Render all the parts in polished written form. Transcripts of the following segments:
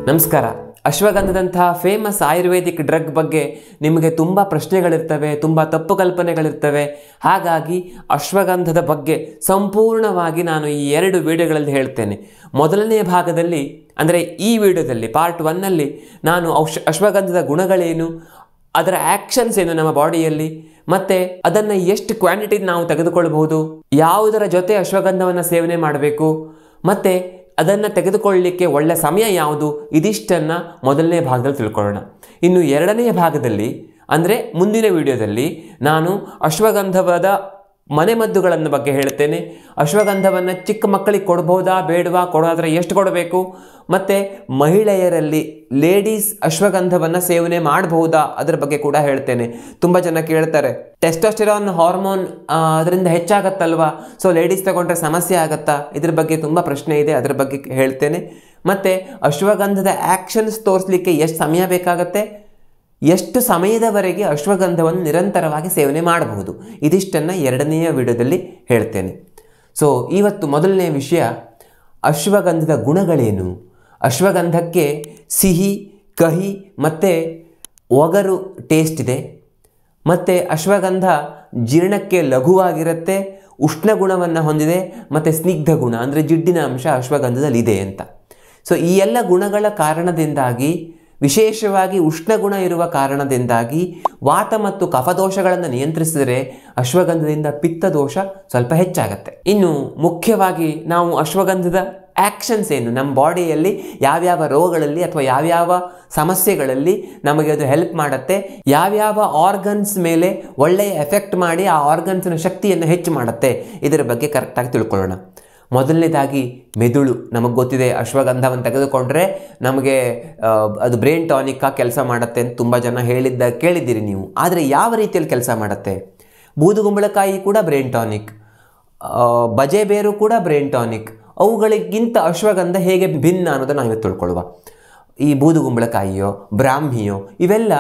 ನಮಸ್ಕಾರ. ಅಶ್ವಗಂಧದಂತಹ famous Ayurvedic drug ಬಗ್ಗೆ ನಿಮಗೆ ತುಂಬ ಪ್ರಶ್ನೆಗಳಿರ್ತವೆ, ತುಂಬ ತಪ್ಪು ಕಲ್ಪನೆಗಳಿರ್ತವೆ. ಹಾಗಾಗಿ ಅಶ್ವಗಂಧದ ಬಗ್ಗೆ ಸಂಪೂರ್ಣವಾಗಿ ನಾನು ಈ 2 ವಿಡಿಯೋಗಳಲ್ಲಿ ಹೇಳ್ತೇನೆ. ಮೊದಲನೇ ಭಾಗದಲ್ಲಿ ಅಂದರೆ ಈ ವಿಡಿಯೋದಲ್ಲಿ ಪಾರ್ಟ್ 1ನಲ್ಲಿ ನಾನು ಅಶ್ವಗಂಧದ ಗುಣಗಳೇನು, ಅದರ ಆ್ಯಕ್ಷನ್ಸ್ ಏನು ನಮ್ಮ ಬಾಡಿಯಲ್ಲಿ, ಮತ್ತು ಅದನ್ನು ಎಷ್ಟು ಕ್ವಾಂಟಿಟಿ ನಾವು ತೆಗೆದುಕೊಳ್ಬಹುದು, ಯಾವುದರ ಜೊತೆ ಅಶ್ವಗಂಧವನ್ನು ಸೇವನೆ ಮಾಡಬೇಕು, ಮತ್ತು ಅದನ್ನು ತೆಗೆದುಕೊಳ್ಳಲಿಕ್ಕೆ ಒಳ್ಳೆ ಸಮಯ ಯಾವುದು, ಇದಿಷ್ಟನ್ನು ಮೊದಲನೇ ಭಾಗದಲ್ಲಿ ತಿಳ್ಕೊಳ್ಳೋಣ. ಇನ್ನು ಎರಡನೇ ಭಾಗದಲ್ಲಿ ಅಂದರೆ ಮುಂದಿನ ವಿಡಿಯೋದಲ್ಲಿ ನಾನು ಅಶ್ವಗಂಧದ ಮನೆಮದ್ದುಗಳನ್ನು ಬಗ್ಗೆ ಹೇಳ್ತೇನೆ. ಅಶ್ವಗಂಧವನ್ನು ಚಿಕ್ಕ ಮಕ್ಕಳಿಗೆ ಕೊಡ್ಬೋದಾ ಬೇಡವಾ, ಕೊಡೋದಾದರೆ ಎಷ್ಟು ಕೊಡಬೇಕು, ಮತ್ತು ಮಹಿಳೆಯರಲ್ಲಿ ಲೇಡೀಸ್ ಅಶ್ವಗಂಧವನ್ನು ಸೇವನೆ ಮಾಡಬಹುದಾ ಅದರ ಬಗ್ಗೆ ಕೂಡ ಹೇಳ್ತೇನೆ. ತುಂಬ ಜನ ಕೇಳ್ತಾರೆ, ಟೆಸ್ಟೋಸ್ಟೆರಾನ್ ಹಾರ್ಮೋನ್ ಅದರಿಂದ ಹೆಚ್ಚಾಗತ್ತಲ್ವಾ, ಸೊ ಲೇಡೀಸ್ ತಗೊಂಡ್ರೆ ಸಮಸ್ಯೆ ಆಗತ್ತಾ, ಇದ್ರ ಬಗ್ಗೆ ತುಂಬ ಪ್ರಶ್ನೆ ಇದೆ, ಅದರ ಬಗ್ಗೆ ಹೇಳ್ತೇನೆ. ಮತ್ತು ಅಶ್ವಗಂಧದ ಆ್ಯಕ್ಷನ್ಸ್ ತೋರಿಸಲಿಕ್ಕೆ ಎಷ್ಟು ಸಮಯ ಬೇಕಾಗತ್ತೆ, ಎಷ್ಟು ಸಮಯದವರೆಗೆ ಅಶ್ವಗಂಧವನ್ನು ನಿರಂತರವಾಗಿ ಸೇವನೆ ಮಾಡಬಹುದು, ಇದಿಷ್ಟನ್ನು ಎರಡನೆಯ ವಿಡಿಯೋದಲ್ಲಿ ಹೇಳ್ತೇನೆ. ಸೊ ಇವತ್ತು ಮೊದಲನೇ ವಿಷಯ, ಅಶ್ವಗಂಧದ ಗುಣಗಳೇನು. ಅಶ್ವಗಂಧಕ್ಕೆ ಸಿಹಿ, ಕಹಿ ಮತ್ತು ಒಗರು ಟೇಸ್ಟ್ ಇದೆ. ಮತ್ತು ಅಶ್ವಗಂಧ ಜೀರ್ಣಕ್ಕೆ ಲಘುವಾಗಿರುತ್ತೆ, ಉಷ್ಣ ಗುಣವನ್ನು ಹೊಂದಿದೆ, ಮತ್ತು ಸ್ನಿಗ್ಧ ಗುಣ ಅಂದರೆ ಜಿಡ್ಡಿನ ಅಂಶ ಅಶ್ವಗಂಧದಲ್ಲಿ ಇದೆ ಅಂತ. ಸೊ ಈ ಎಲ್ಲ ಗುಣಗಳ ಕಾರಣದಿಂದಾಗಿ, ವಿಶೇಷವಾಗಿ ಉಷ್ಣಗುಣ ಇರುವ ಕಾರಣದಿಂದಾಗಿ ವಾತ ಮತ್ತು ಕಫದೋಷಗಳನ್ನು ನಿಯಂತ್ರಿಸಿದರೆ ಅಶ್ವಗಂಧದಿಂದ ಪಿತ್ತದೋಷ ಸ್ವಲ್ಪ ಹೆಚ್ಚಾಗತ್ತೆ. ಇನ್ನು ಮುಖ್ಯವಾಗಿ ನಾವು ಅಶ್ವಗಂಧದ ಆ್ಯಕ್ಷನ್ಸ್ ಏನು, ನಮ್ಮ ಬಾಡಿಯಲ್ಲಿ ಯಾವ್ಯಾವ ರೋಗಗಳಲ್ಲಿ ಅಥವಾ ಯಾವ್ಯಾವ ಸಮಸ್ಯೆಗಳಲ್ಲಿ ನಮಗೆ ಅದು ಹೆಲ್ಪ್ ಮಾಡುತ್ತೆ, ಯಾವ್ಯಾವ ಆರ್ಗನ್ಸ್ ಮೇಲೆ ಒಳ್ಳೆಯ ಎಫೆಕ್ಟ್ ಮಾಡಿ ಆ ಆರ್ಗನ್ಸಿನ ಶಕ್ತಿಯನ್ನು ಹೆಚ್ಚು ಮಾಡುತ್ತೆ, ಇದರ ಬಗ್ಗೆ ಕರೆಕ್ಟಾಗಿ ತಿಳ್ಕೊಳ್ಳೋಣ. ಮೊದಲನೇದಾಗಿ ಮೆದುಳು. ನಮಗೆ ಗೊತ್ತಿದೆ ಅಶ್ವಗಂಧವನ್ನು ತೆಗೆದುಕೊಂಡ್ರೆ ನಮಗೆ ಅದು ಬ್ರೈನ್ ಟಾನಿಕ್ಕಾಗಿ ಕೆಲಸ ಮಾಡುತ್ತೆ ಅಂತ ತುಂಬ ಜನ ಕೇಳಿದ್ದೀರಿ ನೀವು. ಆದರೆ ಯಾವ ರೀತಿಯಲ್ಲಿ ಕೆಲಸ ಮಾಡುತ್ತೆ? ಬೂದುಗುಂಬಳಕಾಯಿ ಕೂಡ ಬ್ರೈನ್ ಟಾನಿಕ್, ಬಜೆ ಬೇರು ಕೂಡ ಬ್ರೈನ್ ಟಾನಿಕ್. ಅವುಗಳಿಗಿಂತ ಅಶ್ವಗಂಧ ಹೇಗೆ ಭಿನ್ನ ಅನ್ನೋದನ್ನು ನಾವು ತಿಳ್ಕೊಳ್ಳುವ. ಈ ಬೂದುಗುಂಬಳಕಾಯಿಯೋ ಬ್ರಾಹ್ಮಿಯೋ ಇವೆಲ್ಲ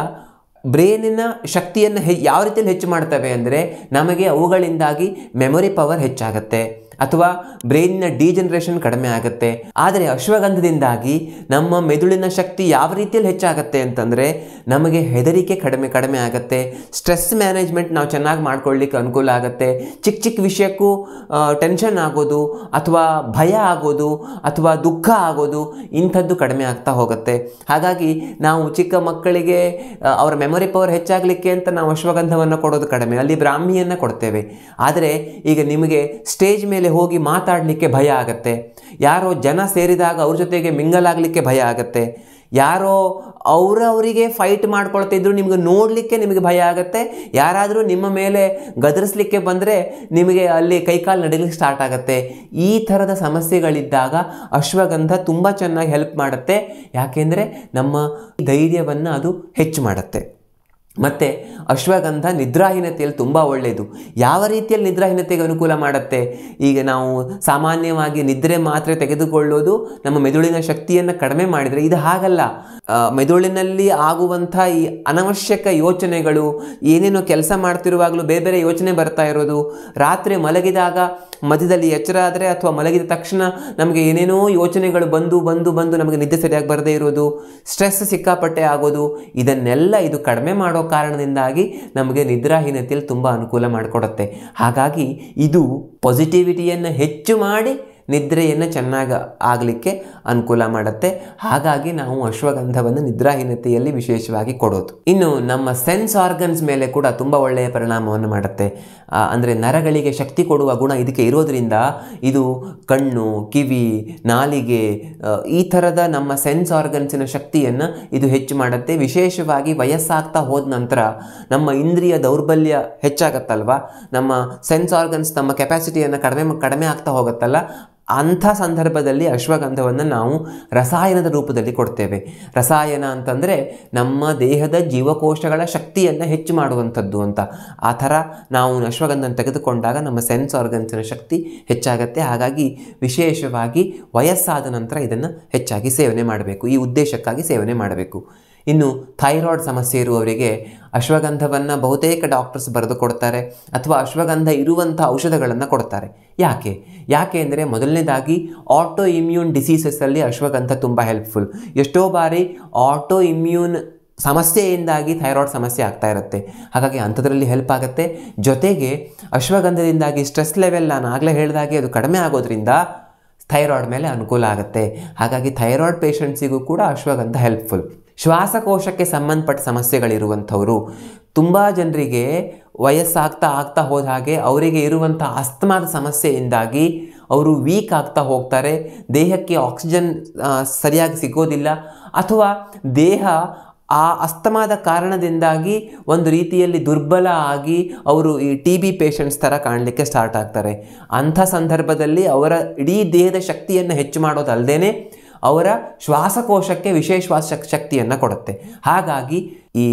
ಬ್ರೈನಿನ ಶಕ್ತಿಯನ್ನು ಯಾವ ರೀತಿಯಲ್ಲಿ ಹೆಚ್ಚು ಮಾಡ್ತವೆ ಅಂದರೆ, ನಮಗೆ ಅವುಗಳಿಂದಾಗಿ ಮೆಮೊರಿ ಪವರ್ ಹೆಚ್ಚಾಗುತ್ತೆ ಅಥವಾ ಬ್ರೈನ್ನ ಡಿಜನರೇಷನ್ ಕಡಿಮೆ ಆಗುತ್ತೆ. ಆದರೆ ಅಶ್ವಗಂಧದಿಂದಾಗಿ ನಮ್ಮ ಮೆದುಳಿನ ಶಕ್ತಿ ಯಾವ ರೀತಿಯಲ್ಲಿ ಹೆಚ್ಚಾಗುತ್ತೆ ಅಂತಂದರೆ, ನಮಗೆ ಹೆದರಿಕೆ ಕಡಿಮೆ ಆಗುತ್ತೆ, ಸ್ಟ್ರೆಸ್ ಮ್ಯಾನೇಜ್ಮೆಂಟ್ ನಾವು ಚೆನ್ನಾಗಿ ಮಾಡ್ಕೊಳ್ಳಿಕ್ಕೆ ಅನುಕೂಲ ಆಗುತ್ತೆ, ಚಿಕ್ಕ ಚಿಕ್ಕ ವಿಷಯಕ್ಕೂ ಟೆನ್ಷನ್ ಆಗೋದು ಅಥವಾ ಭಯ ಆಗೋದು ಅಥವಾ ದುಃಖ ಆಗೋದು ಇಂಥದ್ದು ಕಡಿಮೆ ಆಗ್ತಾ ಹೋಗುತ್ತೆ. ಹಾಗಾಗಿ ನಾವು ಚಿಕ್ಕ ಮಕ್ಕಳಿಗೆ ಅವರ ಮೆಮೊರಿ ಪವರ್ ಹೆಚ್ಚಾಗಲಿಕ್ಕೆ ಅಂತ ನಾವು ಅಶ್ವಗಂಧವನ್ನು ಕೊಡೋದು ಕಡಿಮೆ, ಅಲ್ಲಿ ಬ್ರಾಹ್ಮಿಯನ್ನು ಕೊಡ್ತೇವೆ. ಆದರೆ ಈಗ ನಿಮಗೆ ಸ್ಟೇಜ್ ಮೇಲೆ ಹೋಗಿ ಮಾತಾಡಲಿಕ್ಕೆ ಭಯ ಆಗುತ್ತೆ, ಯಾರೋ ಜನ ಸೇರಿದಾಗ ಅವ್ರ ಜೊತೆಗೆ ಮಿಂಗಲ್ ಆಗಲಿಕ್ಕೆ ಭಯ ಆಗುತ್ತೆ, ಯಾರೋ ಅವರಿಗೆ ಫೈಟ್ ಮಾಡ್ಕೊಳ್ತಿದ್ರು ನಿಮಗೆ ನೋಡಲಿಕ್ಕೆ ನಿಮಗೆ ಭಯ ಆಗುತ್ತೆ, ಯಾರಾದರೂ ನಿಮ್ಮ ಮೇಲೆ ಗದರಿಸಲಿಕ್ಕೆ ಬಂದರೆ ನಿಮಗೆ ಅಲ್ಲಿ ಕೈಕಾಲು ನಡಿಲಿಕ್ಕೆ ಸ್ಟಾರ್ಟ್ ಆಗುತ್ತೆ. ಈ ಥರದ ಸಮಸ್ಯೆಗಳಿದ್ದಾಗ ಅಶ್ವಗಂಧ ತುಂಬ ಚೆನ್ನಾಗಿ ಹೆಲ್ಪ್ ಮಾಡುತ್ತೆ. ಯಾಕೆಂದರೆ ನಮ್ಮ ಧೈರ್ಯವನ್ನು ಅದು ಹೆಚ್ಚು ಮಾಡುತ್ತೆ. ಮತ್ತು ಅಶ್ವಗಂಧ ನಿದ್ರಾಹೀನತೆಯಲ್ಲಿ ತುಂಬ ಒಳ್ಳೆಯದು. ಯಾವ ರೀತಿಯಲ್ಲಿ ನಿದ್ರಾಹೀನತೆಗೆ ಅನುಕೂಲ ಮಾಡುತ್ತೆ? ಈಗ ನಾವು ಸಾಮಾನ್ಯವಾಗಿ ನಿದ್ರೆ ಮಾತ್ರೆ ತೆಗೆದುಕೊಳ್ಳೋದು ನಮ್ಮ ಮೆದುಳಿನ ಶಕ್ತಿಯನ್ನು ಕಡಿಮೆ ಮಾಡಿದರೆ, ಇದು ಹಾಗಲ್ಲ. ಮೆದುಳಿನಲ್ಲಿ ಆಗುವಂಥ ಈ ಅನವಶ್ಯಕ ಯೋಚನೆಗಳು, ಏನೇನೋ ಕೆಲಸ ಮಾಡ್ತಿರುವಾಗಲೂ ಬೇರೆ ಬೇರೆ ಯೋಚನೆ ಬರ್ತಾ ಇರೋದು, ರಾತ್ರಿ ಮಲಗಿದಾಗ ಮಧ್ಯದಲ್ಲಿ ಎಚ್ಚರ ಆದರೆ ಅಥವಾ ಮಲಗಿದ ತಕ್ಷಣ ನಮಗೆ ಏನೇನೋ ಯೋಚನೆಗಳು ಬಂದು ನಮಗೆ ನಿದ್ದೆ ಸರಿಯಾಗಿ ಬರದೇ ಇರೋದು, ಸ್ಟ್ರೆಸ್ ಸಿಕ್ಕಾಪಟ್ಟೆ ಆಗೋದು, ಇದನ್ನೆಲ್ಲ ಇದು ಕಡಿಮೆ ಮಾಡೋ ಕಾರಣದಿಂದಾಗಿ ನಮಗೆ ನಿದ್ರಾಹೀನತೆಯಲ್ಲಿ ತುಂಬ ಅನುಕೂಲ ಮಾಡಿಕೊಡುತ್ತೆ. ಹಾಗಾಗಿ ಇದು ಪಾಸಿಟಿವಿಟಿಯನ್ನು ಹೆಚ್ಚು ಮಾಡಿ ನಿದ್ರೆಯನ್ನು ಚೆನ್ನಾಗಿ ಆಗಲಿಕ್ಕೆ ಅನುಕೂಲ ಮಾಡುತ್ತೆ. ಹಾಗಾಗಿ ನಾವು ಅಶ್ವಗಂಧವನ್ನು ನಿದ್ರಾಹೀನತೆಯಲ್ಲಿ ವಿಶೇಷವಾಗಿ ಕೊಡೋದು. ಇನ್ನು ನಮ್ಮ ಸೆನ್ಸ್ ಆರ್ಗನ್ಸ್ ಮೇಲೆ ಕೂಡ ತುಂಬ ಒಳ್ಳೆಯ ಪರಿಣಾಮವನ್ನು ಮಾಡುತ್ತೆ. ಅಂದರೆ ನರಗಳಿಗೆ ಶಕ್ತಿ ಕೊಡುವ ಗುಣ ಇದಕ್ಕೆ ಇರೋದರಿಂದ ಇದು ಕಣ್ಣು, ಕಿವಿ, ನಾಲಿಗೆ ಈ ಥರದ ನಮ್ಮ ಸೆನ್ಸ್ ಆರ್ಗನ್ಸಿನ ಶಕ್ತಿಯನ್ನು ಇದು ಹೆಚ್ಚು ಮಾಡುತ್ತೆ. ವಿಶೇಷವಾಗಿ ವಯಸ್ಸಾಗ್ತಾ ಹೋದ ನಂತರ ನಮ್ಮ ಇಂದ್ರಿಯ ದೌರ್ಬಲ್ಯ ಹೆಚ್ಚಾಗತ್ತಲ್ವ, ನಮ್ಮ ಸೆನ್ಸ್ ಆರ್ಗನ್ಸ್ ನಮ್ಮ ಕೆಪಾಸಿಟಿಯನ್ನು ಕಡಿಮೆ ಆಗ್ತಾ ಹೋಗುತ್ತಲ್ಲ, ಅಂಥ ಸಂದರ್ಭದಲ್ಲಿ ಅಶ್ವಗಂಧವನ್ನು ನಾವು ರಸಾಯನದ ರೂಪದಲ್ಲಿ ಕೊಡ್ತೇವೆ. ರಸಾಯನ ಅಂತಂದರೆ ನಮ್ಮ ದೇಹದ ಜೀವಕೋಶಗಳ ಶಕ್ತಿಯನ್ನು ಹೆಚ್ಚು ಮಾಡುವಂಥದ್ದು ಅಂತ. ಆ ಥರ ನಾವು ಅಶ್ವಗಂಧನ ತೆಗೆದುಕೊಂಡಾಗ ನಮ್ಮ ಸೆನ್ಸ್ ಆರ್ಗನ್ಸಿನ ಶಕ್ತಿ ಹೆಚ್ಚಾಗುತ್ತೆ. ಹಾಗಾಗಿ ವಿಶೇಷವಾಗಿ ವಯಸ್ಸಾದ ನಂತರ ಇದನ್ನು ಹೆಚ್ಚಾಗಿ ಸೇವನೆ ಮಾಡಬೇಕು, ಈ ಉದ್ದೇಶಕ್ಕಾಗಿ ಸೇವನೆ ಮಾಡಬೇಕು. ಇನ್ನು ಥೈರಾಯ್ಡ್ ಸಮಸ್ಯೆ ಇರುವವರಿಗೆ ಅಶ್ವಗಂಧವನ್ನು ಬಹುತೇಕ ಡಾಕ್ಟರ್ಸ್ ಬರೆದು ಕೊಡ್ತಾರೆ ಅಥವಾ ಅಶ್ವಗಂಧ ಇರುವಂಥ ಔಷಧಗಳನ್ನು ಕೊಡ್ತಾರೆ. ಯಾಕೆ ಅಂದರೆ ಮೊದಲನೇದಾಗಿ ಆಟೋ ಇಮ್ಯೂನ್ ಡಿಸೀಸಸ್ಸಲ್ಲಿ ಅಶ್ವಗಂಧ ತುಂಬ ಹೆಲ್ಪ್ಫುಲ್. ಎಷ್ಟೋ ಬಾರಿ ಆಟೋ ಇಮ್ಯೂನ್ ಸಮಸ್ಯೆಯಿಂದಾಗಿ ಥೈರಾಯ್ಡ್ ಸಮಸ್ಯೆ ಆಗ್ತಾ ಇರುತ್ತೆ. ಹಾಗಾಗಿ ಅಂಥದ್ರಲ್ಲಿ ಹೆಲ್ಪ್ ಆಗುತ್ತೆ. ಜೊತೆಗೆ ಅಶ್ವಗಂಧದಿಂದಾಗಿ ಸ್ಟ್ರೆಸ್ ಲೆವೆಲ್ ನಾನು ಆಗಲೇ ಹೇಳಿದಾಗೆ ಅದು ಕಡಿಮೆ ಆಗೋದ್ರಿಂದ ಥೈರಾಯ್ಡ್ ಮೇಲೆ ಅನುಕೂಲ ಆಗುತ್ತೆ. ಹಾಗಾಗಿ ಥೈರಾಯ್ಡ್ ಪೇಷಂಟ್ಸಿಗೂ ಕೂಡ ಅಶ್ವಗಂಧ ಹೆಲ್ಪ್ಫುಲ್. ಶ್ವಾಸಕೋಶಕ್ಕೆ ಸಂಬಂಧಪಟ್ಟ ಸಮಸ್ಯೆಗಳಿರುವಂಥವರು ತುಂಬ ಜನರಿಗೆ ವಯಸ್ಸಾಗ್ತಾ ಹೋದ ಹಾಗೆ ಅವರಿಗೆ ಇರುವಂಥ ಅಸ್ತಮಾದ ಸಮಸ್ಯೆಯಿಂದಾಗಿ ಅವರು ವೀಕ್ ಆಗ್ತಾ ಹೋಗ್ತಾರೆ. ದೇಹಕ್ಕೆ ಆಕ್ಸಿಜನ್ ಸರಿಯಾಗಿ ಸಿಗೋದಿಲ್ಲ ಅಥವಾ ದೇಹ ಆ ಅಸ್ತಮಾದ ಕಾರಣದಿಂದಾಗಿ ಒಂದು ರೀತಿಯಲ್ಲಿ ದುರ್ಬಲ ಆಗಿ ಅವರು ಈ TB ಪೇಷಂಟ್ಸ್ ಥರ ಕಾಣಲಿಕ್ಕೆ ಸ್ಟಾರ್ಟ್ ಆಗ್ತಾರೆ. ಅಂಥ ಸಂದರ್ಭದಲ್ಲಿ ಅವರ ಇಡೀ ದೇಹದ ಶಕ್ತಿಯನ್ನು ಹೆಚ್ಚು ಮಾಡೋದಲ್ಲದೇ ಅವರ ಶ್ವಾಸಕೋಶಕ್ಕೆ ವಿಶೇಷವಾದ ಶಕ್ತಿಯನ್ನು ಕೊಡುತ್ತೆ. ಹಾಗಾಗಿ ಈ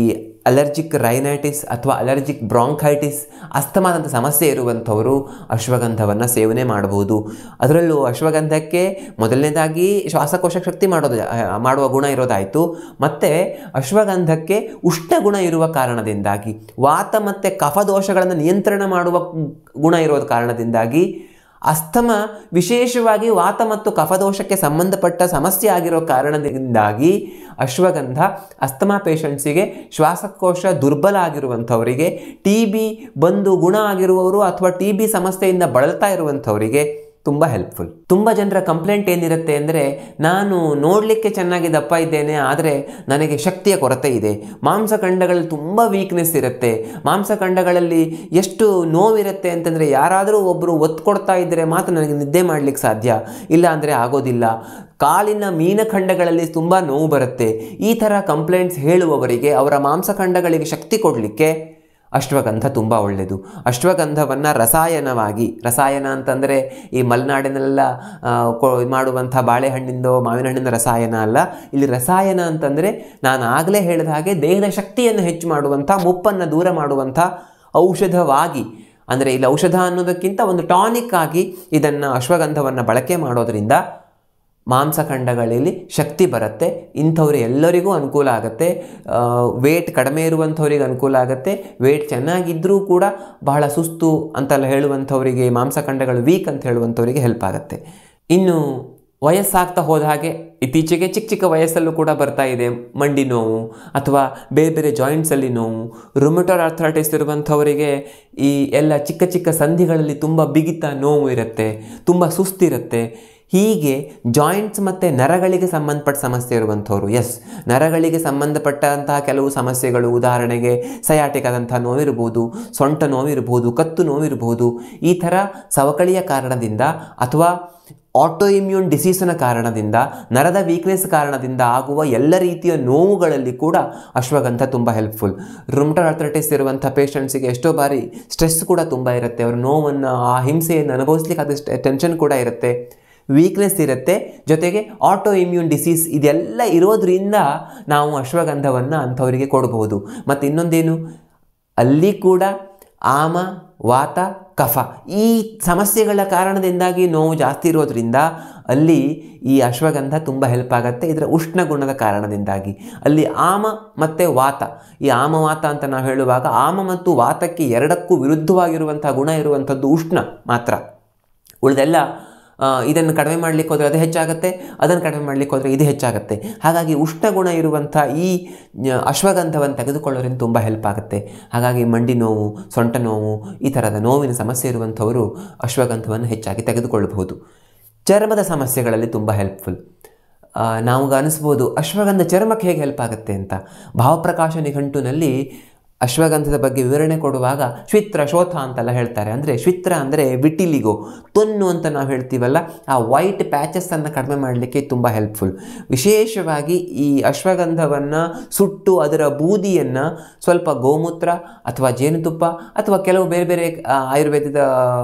ಅಲರ್ಜಿಕ್ ರೈನೈಟಿಸ್ ಅಥವಾ ಅಲರ್ಜಿಕ್ ಬ್ರಾಂಕೈಟಿಸ್ ಅಸ್ತಮಾದಂಥ ಸಮಸ್ಯೆ ಇರುವಂಥವರು ಅಶ್ವಗಂಧವನ್ನು ಸೇವನೆ ಮಾಡಬಹುದು. ಅದರಲ್ಲೂ ಅಶ್ವಗಂಧಕ್ಕೆ ಮೊದಲನೇದಾಗಿ ಶ್ವಾಸಕೋಶ ಶಕ್ತಿ ಮಾಡುವ ಗುಣ ಇರೋದಾಯಿತು. ಮತ್ತು ಅಶ್ವಗಂಧಕ್ಕೆ ಉಷ್ಣ ಗುಣ ಇರುವ ಕಾರಣದಿಂದಾಗಿ ವಾತ ಮತ್ತು ಕಫದೋಷಗಳನ್ನು ನಿಯಂತ್ರಣ ಮಾಡುವ ಗುಣ ಇರೋದ ಕಾರಣದಿಂದಾಗಿ ಅಸ್ತಮ ವಿಶೇಷವಾಗಿ ವಾತ ಮತ್ತು ಕಫದೋಷಕ್ಕೆ ಸಂಬಂಧಪಟ್ಟ ಸಮಸ್ಯೆ ಆಗಿರೋ ಕಾರಣದಿಂದಾಗಿ ಅಶ್ವಗಂಧ ಅಸ್ತಮಾ ಪೇಷಂಟ್ಸಿಗೆ, ಶ್ವಾಸಕೋಶ ದುರ್ಬಲ ಆಗಿರುವಂಥವರಿಗೆ, TB ಬಂದು ಗುಣ ಆಗಿರುವವರು ಅಥವಾ TB ಸಮಸ್ಯೆಯಿಂದ ಬಳಲ್ತಾ ಇರುವಂಥವರಿಗೆ ತುಂಬ ಹೆಲ್ಪ್ಫುಲ್. ತುಂಬ ಜನರ ಕಂಪ್ಲೇಂಟ್ ಏನಿರುತ್ತೆ ಅಂದರೆ, ನಾನು ನೋಡಲಿಕ್ಕೆ ಚೆನ್ನಾಗಿ ದಪ್ಪ ಇದ್ದೇನೆ, ಆದರೆ ನನಗೆ ಶಕ್ತಿಯ ಕೊರತೆ ಇದೆ. ಮಾಂಸಖಂಡಗಳಲ್ಲಿ ತುಂಬ ವೀಕ್ನೆಸ್ ಇರುತ್ತೆ. ಮಾಂಸಖಂಡಗಳಲ್ಲಿ ಎಷ್ಟು ನೋವಿರುತ್ತೆ ಅಂತಂದರೆ, ಯಾರಾದರೂ ಒಬ್ಬರು ಒತ್ತು ಕೊಡ್ತಾ ಇದ್ದರೆ ಮಾತ್ರ ನನಗೆ ನಿದ್ದೆ ಮಾಡಲಿಕ್ಕೆ ಸಾಧ್ಯ, ಇಲ್ಲ ಅಂದರೆ ಆಗೋದಿಲ್ಲ. ಕಾಲಿನ ಮೀನಖಂಡಗಳಲ್ಲಿ ತುಂಬ ನೋವು ಬರುತ್ತೆ. ಈ ಥರ ಕಂಪ್ಲೇಂಟ್ಸ್ ಹೇಳುವವರಿಗೆ ಅವರ ಮಾಂಸಖಂಡಗಳಿಗೆ ಶಕ್ತಿ ಕೊಡಲಿಕ್ಕೆ ಅಶ್ವಗಂಧ ತುಂಬ ಒಳ್ಳೆಯದು. ಅಶ್ವಗಂಧವನ್ನು ರಸಾಯನ ಅಂತಂದರೆ ಈ ಮಲೆನಾಡಿನೆಲ್ಲ ಮಾಡುವಂಥ ಬಾಳೆಹಣ್ಣಿಂದೋ ಮಾವಿನ ಹಣ್ಣಿನ ರಸಾಯನ ಅಲ್ಲ. ಇಲ್ಲಿ ರಸಾಯನ ಅಂತಂದರೆ ನಾನು ಆಗಲೇ ಹೇಳಿದ ಹಾಗೆ ದೇಹದ ಶಕ್ತಿಯನ್ನು ಹೆಚ್ಚು ಮಾಡುವಂಥ, ಮುಪ್ಪನ್ನು ದೂರ ಮಾಡುವಂಥ ಔಷಧವಾಗಿ, ಅಂದರೆ ಇಲ್ಲಿ ಔಷಧ ಅನ್ನೋದಕ್ಕಿಂತ ಒಂದು ಟಾನಿಕ್ ಆಗಿ ಇದನ್ನು ಅಶ್ವಗಂಧವನ್ನು ಬಳಕೆ ಮಾಡೋದರಿಂದ ಮಾಂಸಖಂಡಗಳಲ್ಲಿ ಶಕ್ತಿ ಬರುತ್ತೆ. ಇಂಥವ್ರು ಎಲ್ಲರಿಗೂ ಅನುಕೂಲ ಆಗುತ್ತೆ. ವೇಟ್ ಕಡಿಮೆ ಇರುವಂಥವ್ರಿಗೆ ಅನುಕೂಲ ಆಗುತ್ತೆ. ವೇಟ್ ಚೆನ್ನಾಗಿದ್ದರೂ ಕೂಡ ಬಹಳ ಸುಸ್ತು ಅಂತೆಲ್ಲ ಹೇಳುವಂಥವರಿಗೆ, ಮಾಂಸಖಂಡಗಳು ವೀಕ್ ಅಂತ ಹೇಳುವಂಥವರಿಗೆ ಹೆಲ್ಪ್ ಆಗುತ್ತೆ. ಇನ್ನು ವಯಸ್ಸಾಗ್ತಾ ಹೋದ ಹಾಗೆ ಇತ್ತೀಚೆಗೆ ಚಿಕ್ಕ ವಯಸ್ಸಲ್ಲೂ ಕೂಡ ಬರ್ತಾ ಇದೆ ಮಂಡಿ ನೋವು ಅಥವಾ ಬೇರೆ ಜಾಯಿಂಟ್ಸಲ್ಲಿ ನೋವು. ರುಮಟೋಯ್ಡ್ ಆರ್ಥರೈಟಿಸ್ ಇರುವಂಥವರಿಗೆ ಈ ಎಲ್ಲ ಚಿಕ್ಕ ಸಂಧಿಗಳಲ್ಲಿ ತುಂಬ ಬಿಗಿತ ನೋವು ಇರುತ್ತೆ, ತುಂಬ ಸುಸ್ತಿರುತ್ತೆ. ಹೀಗೆ ಜಾಯಿಂಟ್ಸ್ ಮತ್ತು ನರಗಳಿಗೆ ಸಂಬಂಧಪಟ್ಟ ಸಮಸ್ಯೆ ಇರುವಂಥವ್ರು, ನರಗಳಿಗೆ ಸಂಬಂಧಪಟ್ಟಂತಹ ಕೆಲವು ಸಮಸ್ಯೆಗಳು, ಉದಾಹರಣೆಗೆ ಸಯಾಟಿಕ್ ಆದಂಥ ನೋವಿರ್ಬೋದು, ಸೊಂಟ ನೋವಿರ್ಬೋದು, ಕತ್ತು ನೋವಿರ್ಬೋದು. ಈ ಥರ ಸವಕಳಿಯ ಕಾರಣದಿಂದ ಅಥವಾ ಆಟೋ ಇಮ್ಯೂನ್ ಡಿಸೀಸಿನ ಕಾರಣದಿಂದ, ನರದ ವೀಕ್ನೆಸ್ ಕಾರಣದಿಂದ ಆಗುವ ಎಲ್ಲ ರೀತಿಯ ನೋವುಗಳಲ್ಲಿ ಕೂಡ ಅಶ್ವಗಂಧ ತುಂಬ ಹೆಲ್ಪ್ಫುಲ್. ರುಮಟೋಯ್ಡ್ ಆರ್ಥರೈಟಿಸ್ ಇರುವಂಥ ಪೇಷಂಟ್ಸಿಗೆ ಎಷ್ಟೋ ಬಾರಿ ಸ್ಟ್ರೆಸ್ ಕೂಡ ತುಂಬ ಇರುತ್ತೆ. ಅವರ ನೋವನ್ನು, ಆ ಹಿಂಸೆಯನ್ನು ಅನುಭವಿಸ್ಲಿಕ್ಕೆ ಅದು ಟೆನ್ಷನ್ ಕೂಡ ಇರುತ್ತೆ, ವೀಕ್ನೆಸ್ ಇರುತ್ತೆ. ಜೊತೆಗೆ ಆಟೋ ಇಮ್ಯೂನ್ ಡಿಸೀಸ್ ಇದೆಲ್ಲ ಇರೋದ್ರಿಂದ ನಾವು ಅಶ್ವಗಂಧವನ್ನು ಅಂಥವರಿಗೆ ಕೊಡಬಹುದು. ಮತ್ತು ಇನ್ನೊಂದೇನು, ಅಲ್ಲಿ ಕೂಡ ಆಮ, ವಾತ, ಕಫ ಈ ಸಮಸ್ಯೆಗಳ ಕಾರಣದಿಂದಾಗಿ ನೋವು ಜಾಸ್ತಿ ಇರೋದ್ರಿಂದ ಅಲ್ಲಿ ಈ ಅಶ್ವಗಂಧ ತುಂಬ ಹೆಲ್ಪ್ ಆಗುತ್ತೆ. ಇದರ ಉಷ್ಣ ಗುಣದ ಕಾರಣದಿಂದಾಗಿ ಅಲ್ಲಿ ಆಮ ಮತ್ತು ವಾತ, ಈ ಆಮವಾತ ಅಂತ ನಾವು ಹೇಳುವಾಗ ಆಮ ಮತ್ತು ವಾತಕ್ಕೆ ಎರಡಕ್ಕೂ ವಿರುದ್ಧವಾಗಿರುವಂಥ ಗುಣ ಇರುವಂಥದ್ದು ಉಷ್ಣ ಮಾತ್ರ. ಉಳಿದೆಲ್ಲ ಇದನ್ನು ಕಡಿಮೆ ಮಾಡಲಿಕ್ಕೆ ಹೋದರೆ ಅದು ಹೆಚ್ಚಾಗುತ್ತೆ, ಅದನ್ನು ಕಡಿಮೆ ಮಾಡಲಿಕ್ಕೆ ಹೋದರೆ ಇದು ಹೆಚ್ಚಾಗುತ್ತೆ. ಹಾಗಾಗಿ ಉಷ್ಣ ಗುಣ ಇರುವಂಥ ಈ ಅಶ್ವಗಂಧವನ್ನು ತೆಗೆದುಕೊಳ್ಳೋದ್ರಿಂದ ತುಂಬ ಹೆಲ್ಪ್ ಆಗುತ್ತೆ. ಹಾಗಾಗಿ ಮಂಡಿ ನೋವು, ಸೊಂಟ ನೋವು, ಈ ಥರದ ನೋವಿನ ಸಮಸ್ಯೆ ಇರುವಂಥವರು ಅಶ್ವಗಂಧವನ್ನು ಹೆಚ್ಚಾಗಿ ತೆಗೆದುಕೊಳ್ಳಬಹುದು. ಚರ್ಮದ ಸಮಸ್ಯೆಗಳಲ್ಲಿ ತುಂಬ ಹೆಲ್ಪ್ಫುಲ್. ನಾವು ಅನಿಸ್ಬೋದು ಅಶ್ವಗಂಧ ಚರ್ಮಕ್ಕೆ ಹೇಗೆ ಹೆಲ್ಪ್ ಆಗುತ್ತೆ ಅಂತ. ಭಾವಪ್ರಕಾಶ ನಿಘಂಟುನಲ್ಲಿ ಅಶ್ವಗಂಧದ ಬಗ್ಗೆ ವಿವರಣೆ ಕೊಡುವಾಗ ಶ್ವಿತ್ರ, ಶೋಥ ಅಂತೆಲ್ಲ ಹೇಳ್ತಾರೆ. ಅಂದರೆ ಶ್ವಿತ್ರ ಅಂದರೆ ವಿಟಿಲಿಗೋ, ತೊನ್ನು ಅಂತ ನಾವು ಹೇಳ್ತೀವಲ್ಲ, ಆ ವೈಟ್ ಪ್ಯಾಚಸ್ಸನ್ನು ಕಡಿಮೆ ಮಾಡಲಿಕ್ಕೆ ತುಂಬ ಹೆಲ್ಪ್ಫುಲ್. ವಿಶೇಷವಾಗಿ ಈ ಅಶ್ವಗಂಧವನ್ನು ಸುಟ್ಟು ಅದರ ಬೂದಿಯನ್ನು ಸ್ವಲ್ಪ ಗೋಮೂತ್ರ ಅಥವಾ ಜೇನುತುಪ್ಪ ಅಥವಾ ಕೆಲವು ಬೇರೆ ಆಯುರ್ವೇದದ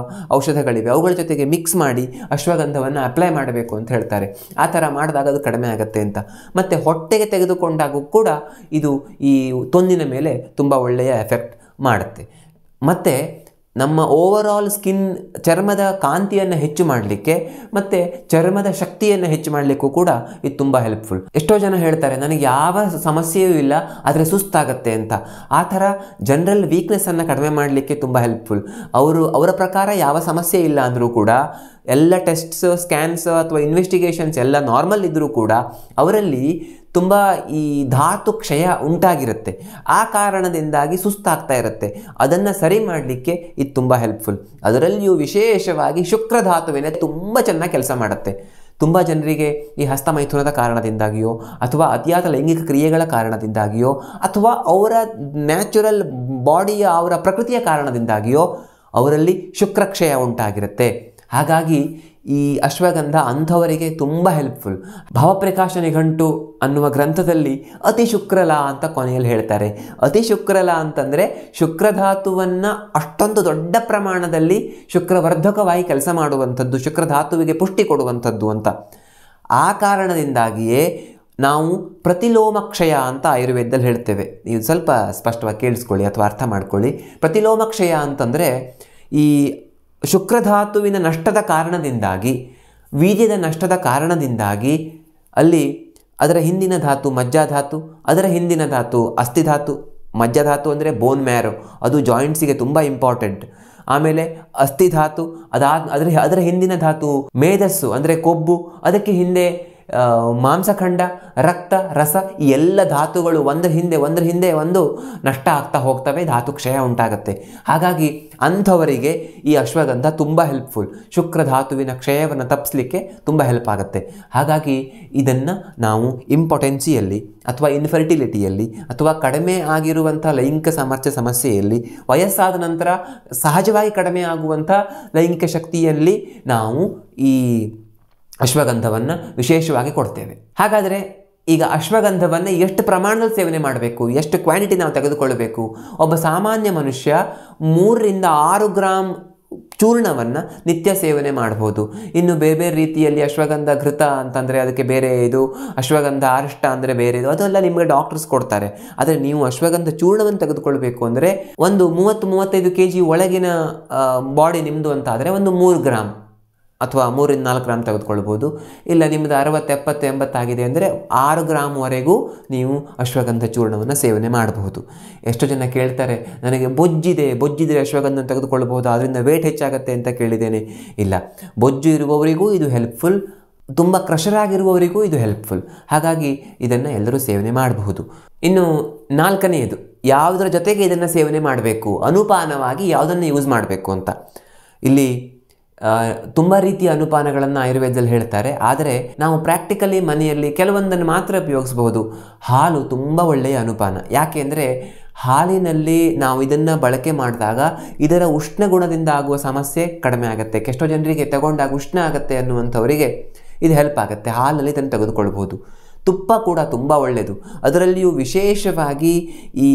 ಔಷಧಗಳಿವೆ ಅವುಗಳ ಜೊತೆಗೆ ಮಿಕ್ಸ್ ಮಾಡಿ ಅಶ್ವಗಂಧವನ್ನು ಅಪ್ಲೈ ಮಾಡಬೇಕು ಅಂತ ಹೇಳ್ತಾರೆ. ಆ ಥರ ಮಾಡಿದಾಗ ಅದು ಕಡಿಮೆ ಆಗುತ್ತೆ ಅಂತ. ಮತ್ತು ಹೊಟ್ಟೆಗೆ ತೆಗೆದುಕೊಂಡಾಗೂ ಕೂಡ ಇದು ಈ ತೊನ್ನಿನ ಮೇಲೆ ತುಂಬ ಒಳ್ಳೆಯ ಎಫೆಕ್ಟ್ ಮಾಡುತ್ತೆ. ಮತ್ತು ನಮ್ಮ ಓವರಾಲ್ ಸ್ಕಿನ್ ಚರ್ಮದ ಕಾಂತಿಯನ್ನು ಹೆಚ್ಚು ಮಾಡಲಿಕ್ಕೆ ಮತ್ತು ಚರ್ಮದ ಶಕ್ತಿಯನ್ನು ಹೆಚ್ಚು ಮಾಡಲಿಕ್ಕೂ ಕೂಡ ಇದು ತುಂಬ ಹೆಲ್ಪ್ಫುಲ್. ಎಷ್ಟೋ ಜನ ಹೇಳ್ತಾರೆ ನನಗೆ ಯಾವ ಸಮಸ್ಯೆಯೂ ಇಲ್ಲ ಆದರೆ ಸುಸ್ತಾಗತ್ತೆ ಅಂತ. ಆ ಥರ ಜನರಲ್ ವೀಕ್ನೆಸ್ಸನ್ನು ಕಡಿಮೆ ಮಾಡಲಿಕ್ಕೆ ತುಂಬ ಹೆಲ್ಪ್ಫುಲ್. ಅವರ ಪ್ರಕಾರ ಯಾವ ಸಮಸ್ಯೆ ಇಲ್ಲ ಅಂದರೂ ಕೂಡ ಎಲ್ಲ ಟೆಸ್ಟ್ಸ್, ಸ್ಕ್ಯಾನ್ಸ್ ಅಥವಾ ಇನ್ವೆಸ್ಟಿಗೇಷನ್ಸ್ ಎಲ್ಲ ನಾರ್ಮಲ್ ಇದ್ದರೂ ಕೂಡ ಅವರಲ್ಲಿ ತುಂಬ ಈ ಧಾತು ಕ್ಷಯ ಉಂಟಾಗಿರುತ್ತೆ. ಆ ಕಾರಣದಿಂದಾಗಿ ಸುಸ್ತಾಗ್ತಾ ಇರುತ್ತೆ. ಅದನ್ನು ಸರಿ ಮಾಡಲಿಕ್ಕೆ ಇದು ತುಂಬ ಹೆಲ್ಪ್ಫುಲ್. ಅದರಲ್ಲಿಯೂ ವಿಶೇಷವಾಗಿ ಶುಕ್ರಧಾತುವಿನ ತುಂಬ ಚೆನ್ನಾಗಿ ಕೆಲಸ ಮಾಡುತ್ತೆ. ತುಂಬ ಜನರಿಗೆ ಈ ಹಸ್ತಮೈಥುನದ ಕಾರಣದಿಂದಾಗಿಯೋ ಅಥವಾ ಅತಿಯಾದ ಲೈಂಗಿಕ ಕ್ರಿಯೆಗಳ ಕಾರಣದಿಂದಾಗಿಯೋ ಅಥವಾ ಅವರ ನ್ಯಾಚುರಲ್ ಬಾಡಿಯ ಅವರ ಪ್ರಕೃತಿಯ ಕಾರಣದಿಂದಾಗಿಯೋ ಅವರಲ್ಲಿ ಶುಕ್ರಕ್ಷಯ ಉಂಟಾಗಿರುತ್ತೆ. ಹಾಗಾಗಿ ಈ ಅಶ್ವಗಂಧ ಅಂಥವರಿಗೆ ತುಂಬ ಹೆಲ್ಪ್ಫುಲ್. ಭಾವಪ್ರಕಾಶ ನಿಘಂಟು ಅನ್ನುವ ಗ್ರಂಥದಲ್ಲಿ ಅತಿ ಶುಕ್ರಲ ಅಂತ ಕೊನೆಯಲ್ಲಿ ಹೇಳ್ತಾರೆ. ಅತಿ ಶುಕ್ರಲ ಅಂತಂದರೆ ಶುಕ್ರಧಾತುವನ್ನು ಅಷ್ಟೊಂದು ದೊಡ್ಡ ಪ್ರಮಾಣದಲ್ಲಿ ಶುಕ್ರವರ್ಧಕವಾಗಿ ಕೆಲಸ ಮಾಡುವಂಥದ್ದು, ಶುಕ್ರಧಾತುವಿಗೆ ಪುಷ್ಟಿ ಕೊಡುವಂಥದ್ದು ಅಂತ. ಆ ಕಾರಣದಿಂದಾಗಿಯೇ ನಾವು ಪ್ರತಿಲೋಮಕ್ಷಯ ಅಂತ ಆಯುರ್ವೇದದಲ್ಲಿ ಹೇಳ್ತೇವೆ. ನೀವು ಸ್ವಲ್ಪ ಸ್ಪಷ್ಟವಾಗಿ ಕೇಳಿಸ್ಕೊಳ್ಳಿ ಅಥವಾ ಅರ್ಥ ಮಾಡ್ಕೊಳ್ಳಿ. ಪ್ರತಿಲೋಮಕ್ಷಯ ಅಂತಂದರೆ ಈ ಶುಕ್ರಧಾತುವಿನ ನಷ್ಟದ ಕಾರಣದಿಂದಾಗಿ, ವೀರ್ಯದ ನಷ್ಟದ ಕಾರಣದಿಂದಾಗಿ ಅಲ್ಲಿ ಅದರ ಹಿಂದಿನ ಧಾತು ಮಜ್ಜಾಧಾತು, ಅದರ ಹಿಂದಿನ ಧಾತು ಅಸ್ಥಿಧಾತು. ಮಜ್ಜಾಧಾತು ಅಂದರೆ ಬೋನ್ ಮ್ಯಾರೋ, ಅದು ಜಾಯಿಂಟ್ಸಿಗೆ ತುಂಬ ಇಂಪಾರ್ಟೆಂಟ್. ಆಮೇಲೆ ಅಸ್ಥಿಧಾತು, ಅದರ ಹಿಂದಿನ ಧಾತು ಮೇಧಸ್ಸು ಅಂದರೆ ಕೊಬ್ಬು, ಅದಕ್ಕೆ ಹಿಂದೆ ಮಾಂಸಖಂಡ, ರಕ್ತ, ರಸ, ಈ ಎಲ್ಲ ಧಾತುಗಳು ಒಂದರ ಹಿಂದೆ ಒಂದು ನಷ್ಟ ಆಗ್ತಾ ಹೋಗ್ತವೆ, ಧಾತು ಕ್ಷಯ ಉಂಟಾಗುತ್ತೆ. ಹಾಗಾಗಿ ಅಂಥವರಿಗೆ ಈ ಅಶ್ವಗಂಧ ತುಂಬ ಹೆಲ್ಪ್ಫುಲ್. ಶುಕ್ರಧಾತುವಿನ ಕ್ಷಯವನ್ನು ತಪ್ಪಿಸಲಿಕ್ಕೆ ತುಂಬ ಹೆಲ್ಪ್ ಆಗುತ್ತೆ. ಹಾಗಾಗಿ ಇದನ್ನು ನಾವು ಇಂಪಾರ್ಟೆನ್ಸಿಯಲ್ಲಿ ಅಥವಾ ಇನ್ಫರ್ಟಿಲಿಟಿಯಲ್ಲಿ ಅಥವಾ ಕಡಿಮೆ ಆಗಿರುವಂಥ ಲೈಂಗಿಕ ಸಾಮರ್ಥ್ಯ ಸಮಸ್ಯೆಯಲ್ಲಿ, ವಯಸ್ಸಾದ ನಂತರ ಸಹಜವಾಗಿ ಕಡಿಮೆ ಆಗುವಂಥ ಲೈಂಗಿಕ ಶಕ್ತಿಯಲ್ಲಿ ನಾವು ಈ ಅಶ್ವಗಂಧವನ್ನು ವಿಶೇಷವಾಗಿ ಕೊಡ್ತೇವೆ. ಹಾಗಾದರೆ ಈಗ ಅಶ್ವಗಂಧವನ್ನು ಎಷ್ಟು ಪ್ರಮಾಣದಲ್ಲಿ ಸೇವನೆ ಮಾಡಬೇಕು, ಎಷ್ಟು ಕ್ವಾಂಟಿಟಿ ನಾವು ತೆಗೆದುಕೊಳ್ಳಬೇಕು? ಒಬ್ಬ ಸಾಮಾನ್ಯ ಮನುಷ್ಯ 3 ರಿಂದ 6 ಗ್ರಾಮ್ ಚೂರ್ಣವನ್ನು ನಿತ್ಯ ಸೇವನೆ ಮಾಡ್ಬೋದು. ಇನ್ನು ಬೇರೆ ಬೇರೆ ರೀತಿಯಲ್ಲಿ ಅಶ್ವಗಂಧ ಘೃತ ಅಂತಂದರೆ ಅದಕ್ಕೆ ಬೇರೆ ಇದು, ಅಶ್ವಗಂಧ ಅರಿಷ್ಟ ಅಂದರೆ ಬೇರೆ ಇದು, ಅದೆಲ್ಲ ನಿಮಗೆ ಡಾಕ್ಟರ್ಸ್ ಕೊಡ್ತಾರೆ. ಆದರೆ ನೀವು ಅಶ್ವಗಂಧ ಚೂರ್ಣವನ್ನು ತೆಗೆದುಕೊಳ್ಬೇಕು ಅಂದರೆ ಒಂದು 30-35 kg ಒಳಗಿನ ಬಾಡಿ ನಿಮ್ಮದು ಅಂತ ಆದರೆ ಒಂದು 3 ಗ್ರಾಮ್ ಅಥವಾ 3 ರಿಂದ 4 ಗ್ರಾಮ್ ತೆಗೆದುಕೊಳ್ಬೋದು. ಇಲ್ಲ ನಿಮ್ಮದು 60, 70, 80 ಆಗಿದೆ ಅಂದರೆ 6 ಗ್ರಾಮ್ವರೆಗೂ ನೀವು ಅಶ್ವಗಂಧ ಚೂರ್ಣವನ್ನು ಸೇವನೆ ಮಾಡಬಹುದು. ಎಷ್ಟೋ ಜನ ಕೇಳ್ತಾರೆ ನನಗೆ ಬೊಜ್ಜಿದ್ರೆ ಅಶ್ವಗಂಧ ತೆಗೆದುಕೊಳ್ಬೋದು, ಅದರಿಂದ ವೇಟ್ ಹೆಚ್ಚಾಗುತ್ತೆ ಅಂತ ಕೇಳಿದ್ದೇನೆ. ಇಲ್ಲ, ಬೊಜ್ಜು ಇರುವವರಿಗೂ ಇದು ಹೆಲ್ಪ್ಫುಲ್, ತುಂಬ ಕ್ರಷರಾಗಿರುವವರಿಗೂ ಇದು ಹೆಲ್ಪ್ಫುಲ್. ಹಾಗಾಗಿ ಇದನ್ನು ಎಲ್ಲರೂ ಸೇವನೆ ಮಾಡಬಹುದು. ಇನ್ನು 4ನೇದು, ಯಾವುದರ ಜೊತೆಗೆ ಇದನ್ನು ಸೇವನೆ ಮಾಡಬೇಕು, ಅನುಪಾನವಾಗಿ ಯಾವುದನ್ನು ಯೂಸ್ ಮಾಡಬೇಕು ಅಂತ. ಇಲ್ಲಿ ತುಂಬ ರೀತಿಯ ಅನುಪಾನಗಳನ್ನು ಆಯುರ್ವೇದದಲ್ಲಿ ಹೇಳ್ತಾರೆ. ಆದರೆ ನಾವು ಪ್ರಾಕ್ಟಿಕಲಿ ಮನೆಯಲ್ಲಿ ಕೆಲವೊಂದನ್ನು ಮಾತ್ರ ಉಪಯೋಗಿಸಬಹುದು. ಹಾಲು ತುಂಬ ಒಳ್ಳೆಯ ಅನುಪಾನ. ಯಾಕೆ ಅಂದರೆ ಹಾಲಿನಲ್ಲಿ ನಾವು ಇದನ್ನು ಬಳಕೆ ಮಾಡಿದಾಗ ಇದರ ಉಷ್ಣ ಗುಣದಿಂದ ಆಗುವ ಸಮಸ್ಯೆ ಕಡಿಮೆ ಆಗುತ್ತೆ. ಎಷ್ಟೋ ಜನರಿಗೆ ತಗೊಂಡಾಗ ಉಷ್ಣ ಆಗುತ್ತೆ ಅನ್ನುವಂಥವರಿಗೆ ಇದು ಹೆಲ್ಪ್ ಆಗುತ್ತೆ. ಹಾಲಲ್ಲಿ ಇದನ್ನು ತೆಗೆದುಕೊಳ್ಬೋದು. ತುಪ್ಪ ಕೂಡ ತುಂಬ ಒಳ್ಳೆಯದು. ಅದರಲ್ಲಿಯೂ ವಿಶೇಷವಾಗಿ ಈ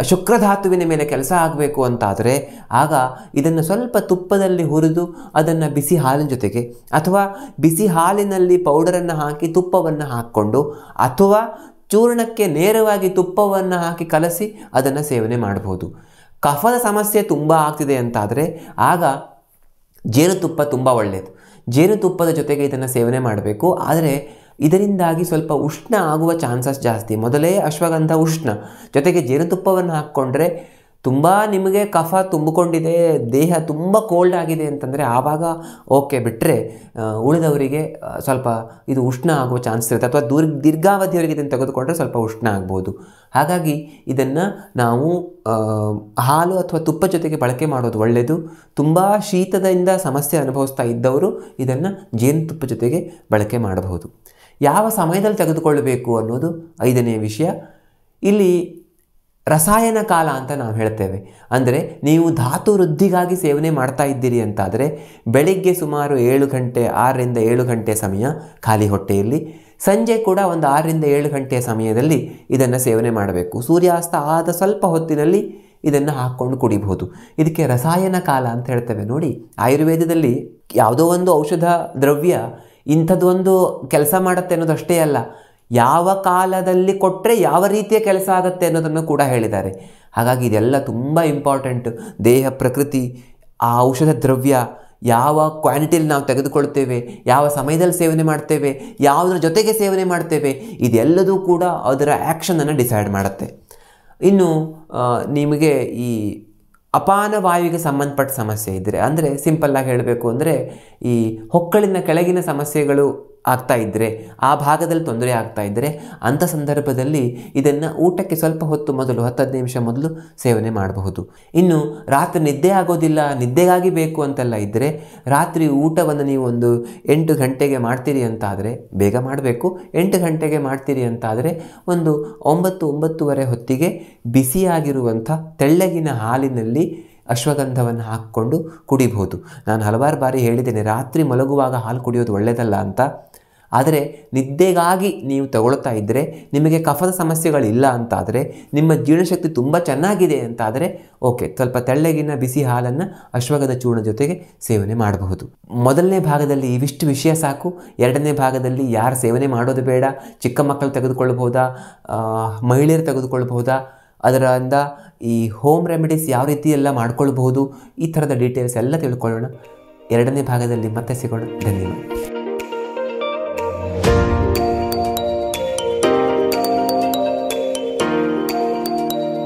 ಶುಕ್ರಧಾತುವಿನ ಮೇಲೆ ಕೆಲಸ ಆಗಬೇಕು ಅಂತಾದರೆ ಆಗ ಇದನ್ನು ಸ್ವಲ್ಪ ತುಪ್ಪದಲ್ಲಿ ಹುರಿದು ಅದನ್ನು ಬಿಸಿ ಹಾಲಿನ ಜೊತೆಗೆ ಅಥವಾ ಬಿಸಿ ಹಾಲಿನಲ್ಲಿ ಪೌಡರನ್ನು ಹಾಕಿ ತುಪ್ಪವನ್ನು ಹಾಕ್ಕೊಂಡು ಅಥವಾ ಚೂರ್ಣಕ್ಕೆ ನೇರವಾಗಿ ತುಪ್ಪವನ್ನು ಹಾಕಿ ಕಲಸಿ ಅದನ್ನು ಸೇವನೆ ಮಾಡ್ಬೋದು. ಕಫದ ಸಮಸ್ಯೆ ತುಂಬ ಆಗ್ತಿದೆ ಅಂತಾದರೆ ಆಗ ಜೇನುತುಪ್ಪ ತುಂಬ ಒಳ್ಳೆಯದು. ಜೇನುತುಪ್ಪದ ಜೊತೆಗೆ ಇದನ್ನು ಸೇವನೆ ಮಾಡಬೇಕು. ಆದರೆ ಇದರಿಂದಾಗಿ ಸ್ವಲ್ಪ ಉಷ್ಣ ಆಗುವ ಚಾನ್ಸಸ್ ಜಾಸ್ತಿ. ಮೊದಲೇ ಅಶ್ವಗಂಧ ಉಷ್ಣ, ಜೊತೆಗೆ ಜೇನುತುಪ್ಪವನ್ನು ಹಾಕ್ಕೊಂಡ್ರೆ ತುಂಬ ನಿಮಗೆ ಕಫ ತುಂಬಿಕೊಂಡಿದೆ, ದೇಹ ತುಂಬ ಕೋಲ್ಡ್ ಆಗಿದೆ ಅಂತಂದರೆ ಆವಾಗ ಓಕೆ, ಬಿಟ್ಟರೆ ಉಳಿದವರಿಗೆ ಸ್ವಲ್ಪ ಇದು ಉಷ್ಣ ಆಗುವ ಚಾನ್ಸ್ ಇರುತ್ತೆ. ಅಥವಾ ದೀರ್ಘಾವಧಿಯವರೆಗೆ ಇದನ್ನು ತೆಗೆದುಕೊಂಡ್ರೆ ಸ್ವಲ್ಪ ಉಷ್ಣ ಆಗ್ಬೋದು. ಹಾಗಾಗಿ ಇದನ್ನು ನಾವು ಹಾಲು ಅಥವಾ ತುಪ್ಪ ಜೊತೆಗೆ ಬಳಕೆ ಮಾಡೋದು ಒಳ್ಳೆಯದು. ತುಂಬ ಶೀತದಿಂದ ಸಮಸ್ಯೆ ಅನುಭವಿಸ್ತಾ ಇದ್ದವರು ಇದನ್ನು ಜೇನುತುಪ್ಪ ಜೊತೆಗೆ ಬಳಕೆ ಮಾಡಬಹುದು. ಯಾವ ಸಮಯದಲ್ಲಿ ತೆಗೆದುಕೊಳ್ಳಬೇಕು ಅನ್ನೋದು 5ನೇ ವಿಷಯ. ಇಲ್ಲಿ ರಸಾಯನ ಕಾಲ ಅಂತ ನಾವು ಹೇಳ್ತೇವೆ. ಅಂದರೆ ನೀವು ಧಾತು ವೃದ್ಧಿಗಾಗಿ ಸೇವನೆ ಮಾಡ್ತಾ ಇದ್ದೀರಿ ಅಂತಾದರೆ ಬೆಳಿಗ್ಗೆ ಸುಮಾರು 7 ಗಂಟೆ 6 ರಿಂದ 7 ಗಂಟೆ ಸಮಯ ಖಾಲಿ ಹೊಟ್ಟೆಯಲ್ಲಿ, ಸಂಜೆ ಕೂಡ ಒಂದು 6 ರಿಂದ 7 ಗಂಟೆಯ ಸಮಯದಲ್ಲಿ ಇದನ್ನು ಸೇವನೆ ಮಾಡಬೇಕು. ಸೂರ್ಯಾಸ್ತ ಆದ ಸ್ವಲ್ಪ ಹೊತ್ತಿನಲ್ಲಿ ಇದನ್ನು ಹಾಕ್ಕೊಂಡು ಕುಡಿಬಹುದು. ಇದಕ್ಕೆ ರಸಾಯನ ಕಾಲ ಅಂತ ಹೇಳ್ತೇವೆ. ನೋಡಿ, ಆಯುರ್ವೇದದಲ್ಲಿ ಯಾವುದೋ ಒಂದು ಔಷಧ ದ್ರವ್ಯ ಇಂಥದ್ದೊಂದು ಕೆಲಸ ಮಾಡುತ್ತೆ ಅನ್ನೋದಷ್ಟೇ ಅಲ್ಲ, ಯಾವ ಕಾಲದಲ್ಲಿ ಕೊಟ್ಟರೆ ಯಾವ ರೀತಿಯ ಕೆಲಸ ಆಗುತ್ತೆ ಅನ್ನೋದನ್ನು ಕೂಡ ಹೇಳಿದ್ದಾರೆ. ಹಾಗಾಗಿ ಇದೆಲ್ಲ ತುಂಬ ಇಂಪಾರ್ಟೆಂಟ್. ದೇಹ ಪ್ರಕೃತಿ, ಆ ಔಷಧ ದ್ರವ್ಯ ಯಾವ ಕ್ವಾಂಟಿಟಿಯಲ್ಲಿ ನಾವು ತೆಗೆದುಕೊಳ್ತೇವೆ, ಯಾವ ಸಮಯದಲ್ಲಿ ಸೇವನೆ ಮಾಡ್ತೇವೆ, ಯಾವುದರ ಜೊತೆಗೆ ಸೇವನೆ ಮಾಡ್ತೇವೆ, ಇದೆಲ್ಲದೂ ಕೂಡ ಅದರ ಆ್ಯಕ್ಷನನ್ನು ಡಿಸೈಡ್ ಮಾಡುತ್ತೆ. ಇನ್ನು ನಿಮಗೆ ಈ ಅಪಾನ ವಾಯುವಿಗೆ ಸಂಬಂಧಪಟ್ಟ ಸಮಸ್ಯೆ ಇದ್ದರೆ, ಅಂದರೆ ಸಿಂಪಲ್ಲಾಗಿ ಹೇಳಬೇಕು ಅಂದರೆ ಈ ಹೊಕ್ಕಳಿನ ಕೆಳಗಿನ ಸಮಸ್ಯೆಗಳು ಆಗ್ತಾ ಇದ್ದರೆ, ಆ ಭಾಗದಲ್ಲಿ ತೊಂದರೆ ಆಗ್ತಾ ಇದ್ದರೆ, ಅಂಥ ಸಂದರ್ಭದಲ್ಲಿ ಇದನ್ನು ಊಟಕ್ಕೆ ಸ್ವಲ್ಪ ಹೊತ್ತು ಮೊದಲು 10-15 ನಿಮಿಷ ಮೊದಲು ಸೇವನೆ ಮಾಡಬಹುದು. ಇನ್ನು ರಾತ್ರಿ ನಿದ್ದೆ ಆಗೋದಿಲ್ಲ, ನಿದ್ದೆಗಾಗಿ ಬೇಕು ಅಂತೆಲ್ಲ ಇದ್ದರೆ, ರಾತ್ರಿ ಊಟವನ್ನು ನೀವು ಒಂದು 8 ಗಂಟೆಗೆ ಮಾಡ್ತೀರಿ ಅಂತಾದರೆ ಬೇಗ ಮಾಡಬೇಕು. 8 ಗಂಟೆಗೆ ಮಾಡ್ತೀರಿ ಅಂತಾದರೆ ಒಂದು 9-9:30 ಹೊತ್ತಿಗೆ ಬಿಸಿಯಾಗಿರುವಂಥ ತೆಳ್ಳಗಿನ ಹಾಲಿನಲ್ಲಿ ಅಶ್ವಗಂಧವನ್ನು ಹಾಕ್ಕೊಂಡು ಕುಡಿಬಹುದು. ನಾನು ಹಲವಾರು ಬಾರಿ ಹೇಳಿದ್ದೇನೆ, ರಾತ್ರಿ ಮಲಗುವಾಗ ಹಾಲು ಕುಡಿಯೋದು ಒಳ್ಳೆಯದಲ್ಲ ಅಂತ. ಆದರೆ ನಿದ್ದೆಗಾಗಿ ನೀವು ತಗೊಳ್ತಾ ಇದ್ದರೆ, ನಿಮಗೆ ಕಫದ ಸಮಸ್ಯೆಗಳಿಲ್ಲ ಅಂತಾದರೆ, ನಿಮ್ಮ ಜೀರ್ಣಶಕ್ತಿ ತುಂಬ ಚೆನ್ನಾಗಿದೆ ಅಂತಾದರೆ ಓಕೆ, ಸ್ವಲ್ಪ ತೆಳ್ಳಗಿನ ಬಿಸಿ ಹಾಲನ್ನು ಅಶ್ವಗಂಧ ಚೂರ್ಣ ಜೊತೆಗೆ ಸೇವನೆ ಮಾಡಬಹುದು. ಮೊದಲನೇ ಭಾಗದಲ್ಲಿ ಇವಿಷ್ಟು ವಿಷಯ ಸಾಕು. ಎರಡನೇ ಭಾಗದಲ್ಲಿ ಯಾರು ಸೇವನೆ ಮಾಡೋದು ಬೇಡ, ಚಿಕ್ಕ ಮಕ್ಕಳು ತೆಗೆದುಕೊಳ್ಬಹುದಾ, ಮಹಿಳೆಯರು ತೆಗೆದುಕೊಳ್ಬಹುದಾ, ಅದರಿಂದ ಈ ಹೋಮ್ ರೆಮಿಡೀಸ್ ಯಾವ ರೀತಿ ಎಲ್ಲ ಮಾಡ್ಕೊಳ್ಬಹುದು, ಈ ಥರದ ಡೀಟೇಲ್ಸ್ ಎಲ್ಲ ತಿಳ್ಕೊಳ್ಳೋಣ. ಎರಡನೇ ಭಾಗದಲ್ಲಿ ಮತ್ತೆ ಸಿಗೋಣ. ಧನ್ಯವಾದ.